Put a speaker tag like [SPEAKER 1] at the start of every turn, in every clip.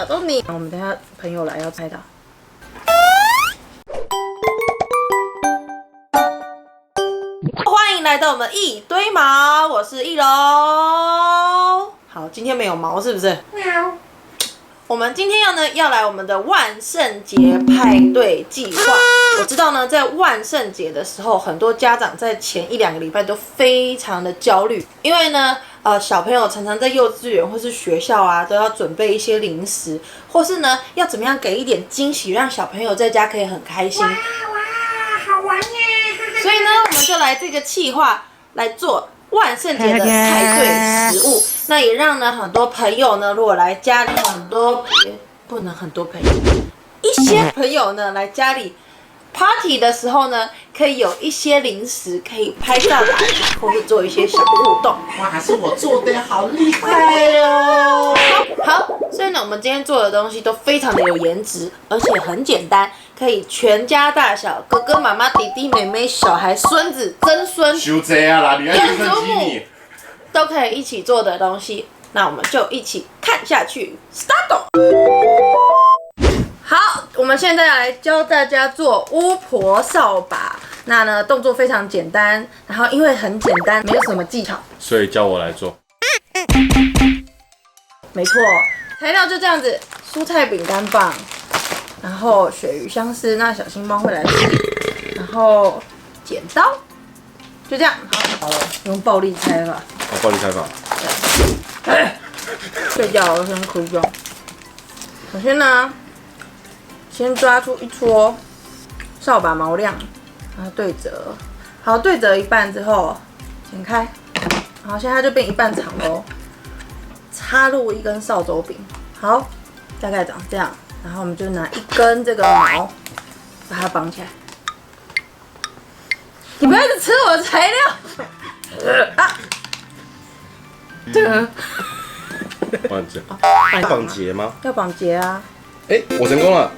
[SPEAKER 1] 了，都你。我们等一下朋友来要猜到。欢迎来到我们一堆毛，我是一楼。好，今天没有毛是不是？喵。我们今天要来我们的万圣节派对计划。我知道呢，在万圣节的时候，很多家长在前1-2个礼拜都非常的焦虑，因为呢，小朋友常常在幼稚园或是学校啊，都要准备一些零食，或是呢，要怎么样给一点惊喜，让小朋友在家可以很开心。哇，好玩耶！所以呢，我们就来这个企划来做万圣节的派对食物，那也让呢很多朋友呢，如果来家里不能很多朋友，一些朋友呢来家里 party 的时候呢，可以有一些零食可以拍照打卡，或是做一些小互动。
[SPEAKER 2] 哇，是我做的，好厉害哦！
[SPEAKER 1] 好，所以呢，我们今天做的东西都非常的有颜值，而且很简单，可以全家大小，哥哥、妈妈、弟弟、妹妹、小孩、孙子、曾孙，
[SPEAKER 2] 修这啊啦，你爱计算机你
[SPEAKER 1] 都可以一起做的东西。那我们就一起看下去 ，start。好，我们现在来教大家做巫婆扫把。那呢，动作非常简单，然后因为很简单，没有什么技巧，
[SPEAKER 2] 所以叫我来做。
[SPEAKER 1] 没错，材料就这样子：蔬菜饼干棒，然后鳕鱼香丝，那小心猫会来吃，然后剪刀，就这样。好了，用暴力开法。
[SPEAKER 2] 暴力开法。
[SPEAKER 1] 睡觉了，先哭中。首先呢，先抓出一撮扫把毛量，然后对折。好，对折一半之后剪开，好，现在它就变一半长喽。插入一根扫帚柄，好，大概长这样。然后我们就拿一根这个毛，把它绑起来。你不要一直吃我的材料。这个。
[SPEAKER 2] 绑结吗？
[SPEAKER 1] 要绑结啊！
[SPEAKER 2] 哎，我成功了，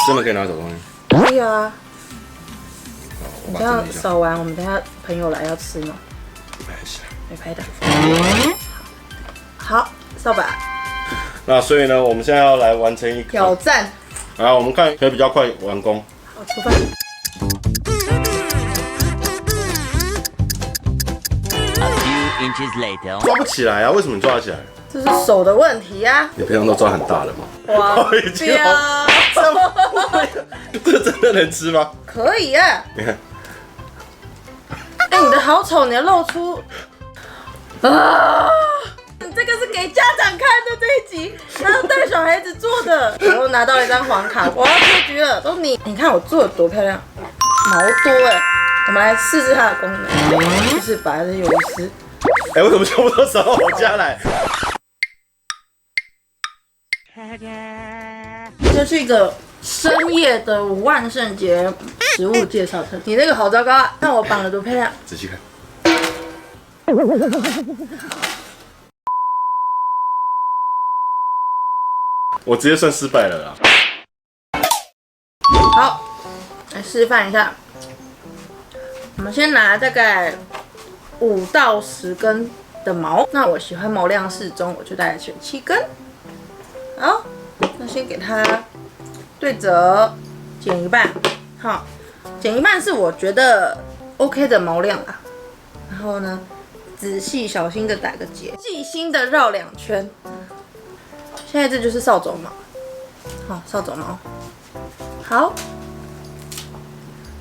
[SPEAKER 2] 真的可以拿走东西。
[SPEAKER 1] 可以啊。
[SPEAKER 2] 我
[SPEAKER 1] 你这样扫完，我们等下朋友来要吃吗？没拍的。好，扫把。
[SPEAKER 2] 那所以呢，我们现在要来完成一个
[SPEAKER 1] 挑战。
[SPEAKER 2] 然后我们看可以比较快完工。
[SPEAKER 1] 好，出发。
[SPEAKER 2] 抓不起来啊？为什么你抓得起来？
[SPEAKER 1] 这是手的问题啊！
[SPEAKER 2] 你平常都抓很大的吗？
[SPEAKER 1] 哇！不要！
[SPEAKER 2] 这真的能吃吗？
[SPEAKER 1] 可以啊！
[SPEAKER 2] 你看，
[SPEAKER 1] 哎，你的好丑，你要露出啊！你这个是给家长看的这一集，然后带小孩子做的，然后拿到了一张黄卡，我要出局了，都你看我做的多漂亮，毛多哎！我们来试试它的功能，就是把这有一丝。
[SPEAKER 2] 哎，为什么全部都扫到我家来？
[SPEAKER 1] 这是一个深夜的万圣节食物介绍册。你那个好糟糕啊！看我绑的多漂亮。
[SPEAKER 2] 仔细看。我直接算失败了啦。
[SPEAKER 1] 好，来示范一下。我们先拿大概5到10根的毛，那我喜欢毛量适中，我就大概选7根。好，那先给它对折，剪一半。好，剪一半是我觉得 OK 的毛量啦。然后呢，仔细小心的打个结，细心的绕2圈。现在这就是扫帚毛，好，扫帚毛。好，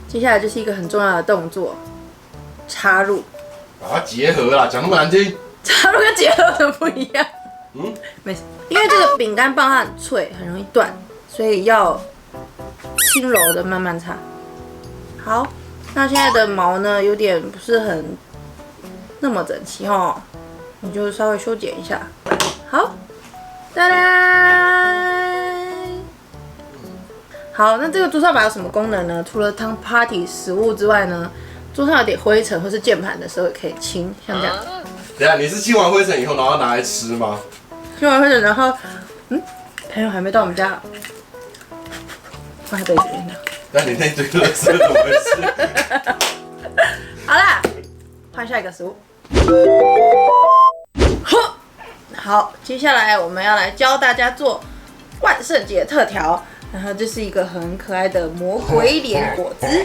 [SPEAKER 1] 接下来就是一个很重要的动作，插入。
[SPEAKER 2] 把它结合啦，讲那么难听。
[SPEAKER 1] 插入跟结合的不一样。没事，因为这个饼干棒它很脆，很容易断，所以要轻柔的慢慢插。好，那现在的毛呢，有点不是很那么整齐哦，你就稍微修剪一下。好，哒啦。好，那这个桌扫把有什么功能呢？除了当 party 食物之外呢，桌上有点灰尘或是键盘的时候也可以清，像这样。
[SPEAKER 2] 等一下，你是清完灰尘以后，然后拿来吃吗？
[SPEAKER 1] 清完灰尘，然后朋友还没到我们家，放在杯子里面。
[SPEAKER 2] 那你那堆垃圾怎么回事？
[SPEAKER 1] 好啦，换下一个食物。好，接下来我们要来教大家做万圣节特调。然后这是一个很可爱的魔鬼脸果汁。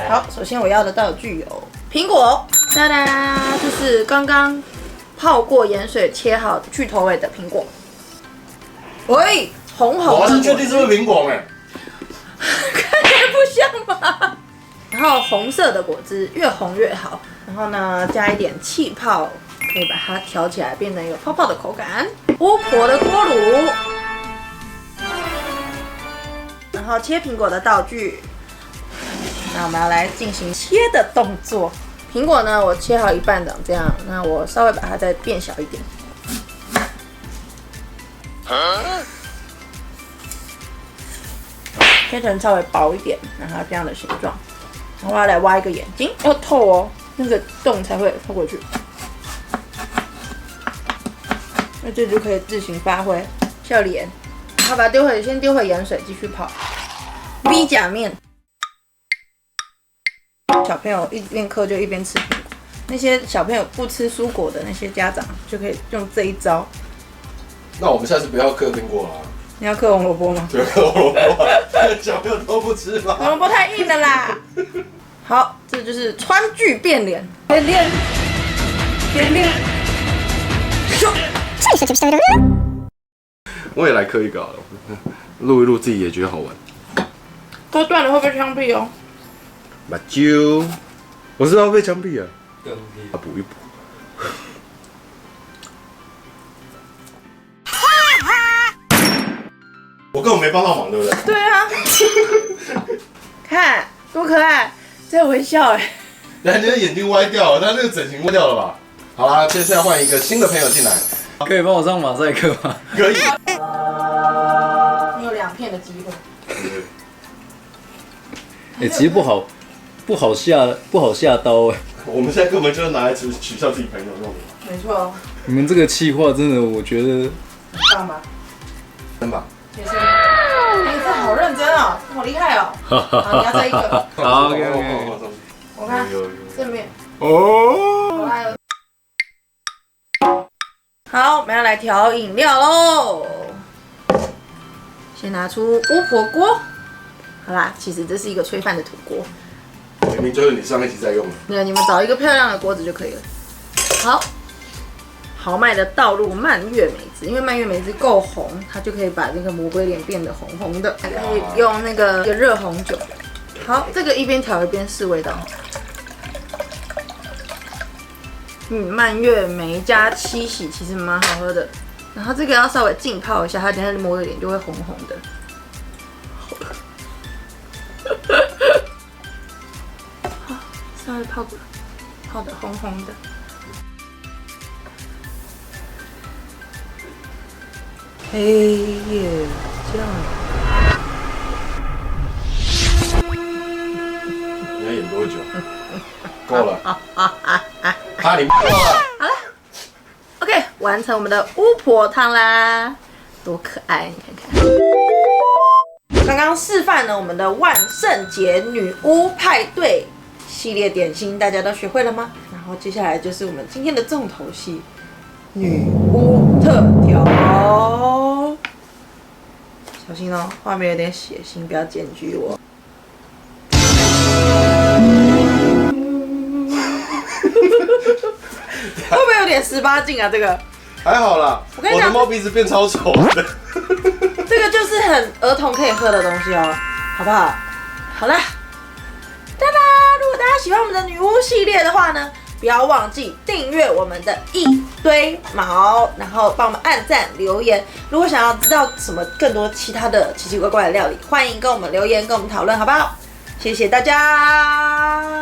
[SPEAKER 1] 好，首先我要的道具有苹果，哒哒，这是刚刚泡过盐水切好去头尾的苹果。喂，红红的果汁。
[SPEAKER 2] 我是确定是不是苹果没？
[SPEAKER 1] 看起来不像吧？然后红色的果汁越红越好。然后呢，加一点气泡，可以把它调起来，变成有泡泡的口感。巫婆的锅炉。然后切苹果的道具，那我们要来进行切的动作。苹果呢，我切好一半长这样，那我稍微把它再变小一点。切成稍微薄一点，让它这样的形状。然后我要来挖一个眼睛，要透哦，那个洞才会透过去。那这就可以自行发挥，笑脸。然后把它先丢回盐水，继续泡。B 假面，小朋友一边嗑就一边吃苹果。那些小朋友不吃蔬果的那些家长就可以用这一招。
[SPEAKER 2] 那我们下次不要嗑苹果了。
[SPEAKER 1] 你要嗑红萝卜吗？
[SPEAKER 2] 对，嗑红萝卜，小朋友都不吃嘛。
[SPEAKER 1] 红萝卜太硬了啦。好，这就是川剧变脸，变脸，变脸。
[SPEAKER 2] 我也来嗑一个好了，录一录自己也觉得好玩。
[SPEAKER 1] 割断了会被枪毙哦。
[SPEAKER 2] 马啾，我知道被枪毙了，补一补。我根本没帮到忙，对不对？
[SPEAKER 1] 对啊，看多可爱，在微笑哎。
[SPEAKER 2] 人家眼睛歪掉了，他那个整形歪掉了吧？好啦，接下来换一个新的朋友进来。
[SPEAKER 3] 可以帮我上马赛克吗？
[SPEAKER 2] 可以。
[SPEAKER 1] 你有2片的机会。
[SPEAKER 3] 其实不好下刀哎。
[SPEAKER 2] 我们现在根本就是拿来取笑自己朋友用的。
[SPEAKER 1] 没错。
[SPEAKER 3] 你们这个企划真的，我觉得
[SPEAKER 1] 很棒吧？
[SPEAKER 2] 真吧？
[SPEAKER 1] 也是。哎，这好认真哦，好厉害哦。好，你要这一个。
[SPEAKER 3] 好 ，OK。
[SPEAKER 1] 我看正面。
[SPEAKER 2] 哦。
[SPEAKER 1] 好，我们要来调饮料喽。先拿出巫婆锅。好啦，其实这是一个炊饭的土锅。
[SPEAKER 2] 明明就是你上一集在用的。
[SPEAKER 1] 对，你们找一个漂亮的锅子就可以了。好，豪迈的倒入蔓越莓汁，因为蔓越莓汁够红，它就可以把那个魔鬼脸变得红红的。还可以用那个热红酒。好，这个一边调一边试味道。蔓越莓加七喜其实蛮好喝的。然后这个要稍微浸泡一下，它等下摸的脸就会红红的。好，稍微泡的红红的。黑夜降。
[SPEAKER 2] 你要演多久？够了。怕你够了。
[SPEAKER 1] 好了 ，OK， 完成我们的巫婆汤啦，多可爱！你看看。刚刚示范了我们的万圣节女巫派对系列点心，大家都学会了吗？然后接下来就是我们今天的重头戏——女巫特调。小心哦，画面有点血腥，不要检举我。会不会有点18禁啊？这个
[SPEAKER 2] 还好啦，我的猫鼻子变超丑的。
[SPEAKER 1] 这个就是很儿童可以喝的东西哦，好不好？好啦，哒啦！如果大家喜欢我们的女巫系列的话呢，不要忘记订阅我们的一堆毛，然后帮我们按赞留言。如果想要知道什么更多其他的奇奇怪怪的料理，欢迎跟我们留言，跟我们讨论，好不好？谢谢大家。